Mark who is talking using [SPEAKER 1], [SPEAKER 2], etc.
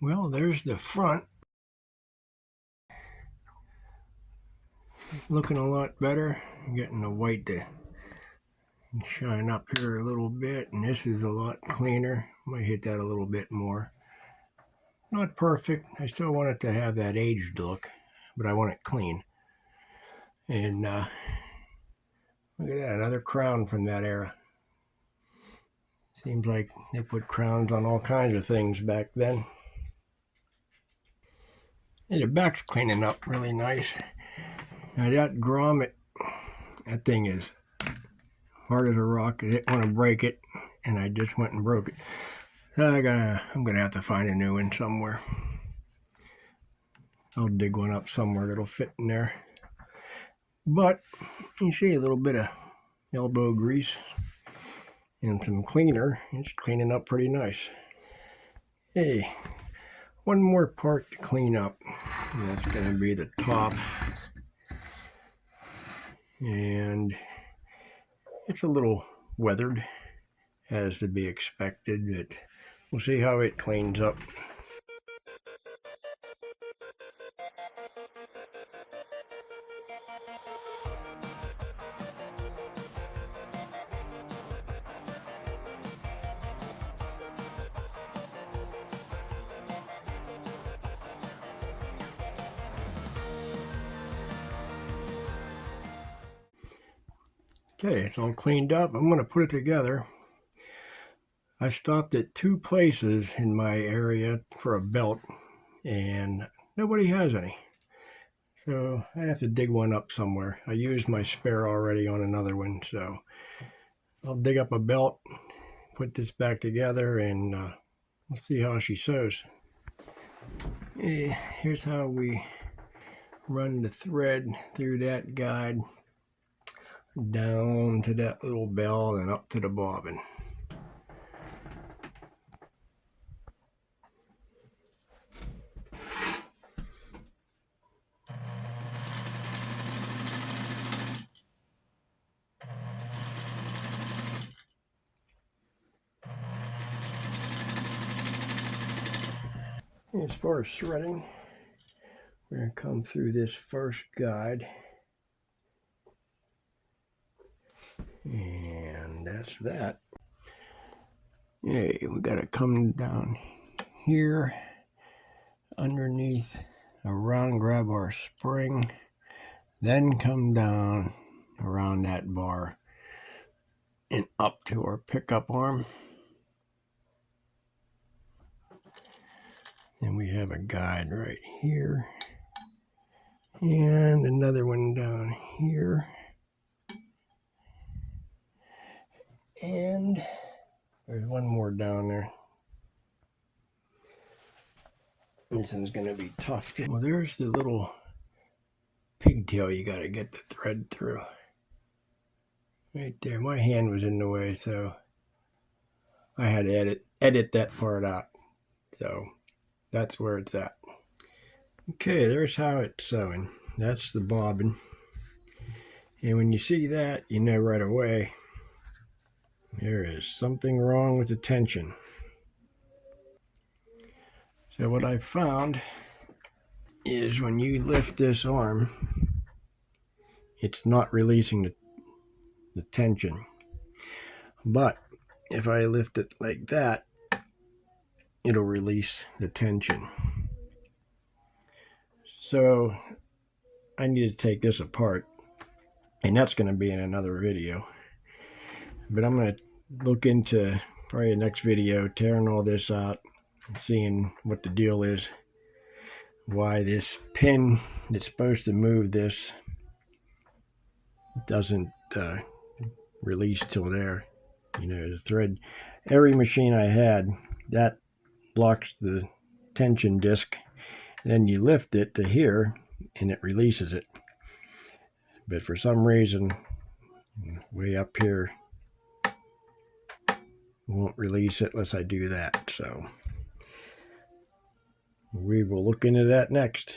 [SPEAKER 1] Well, there's the front. Looking a lot better. Getting the white to shine up here a little bit, and this is a lot cleaner. Might hit that a little bit more. Not perfect. I still want it to have that aged look, but I want it clean. And look at that, another crown from that era. Seems like they put crowns on all kinds of things back then. And the back's cleaning up really nice. Now that grommet, that thing is hard as a rock. I didn't want to break it, and I just went and broke it. So I'm gonna have to find a new one somewhere. I'll dig one up somewhere that'll fit in there. But you see a little bit of elbow grease and some cleaner. It's cleaning up pretty nice. Hey, one more part to clean up, and that's going to be the top. And it's a little weathered, as to be expected, but we'll see how it cleans up. Okay, it's all cleaned up. I'm going to put it together. I stopped at 2 places in my area for a belt, and nobody has any. So I have to dig one up somewhere. I used my spare already on another one, so I'll dig up a belt, put this back together, and we'll see how she sews. Here's how we run the thread through that guide down to that little bell and up to the bobbin. As far as threading, we're going to come through this first guide, and that's that. Okay, we got to come down here underneath, around, grab our spring, then come down around that bar and up to our pickup arm. And we have a guide right here and another one down here, and there's one more down there. This one's going to be tough. Well, there's the little pigtail you got to get the thread through. Right there. My hand was in the way, so I had to edit that part out. So that's where it's at. Okay, there's how it's sewing. That's the bobbin. And when you see that, you know right away there is something wrong with the tension. So what I found is when you lift this arm, it's not releasing the tension. But if I lift it like that, it'll release the tension. So I need to take this apart, and that's going to be in another video. But I'm going to look into, probably the next video, tearing all this out, seeing what the deal is, why this pin that's supposed to move this doesn't release till there. You know, the thread, every machine I had, that locks the tension disc, then you lift it to here and it releases it. But for some reason, way up here, it won't release it unless I do that. So we will look into that next.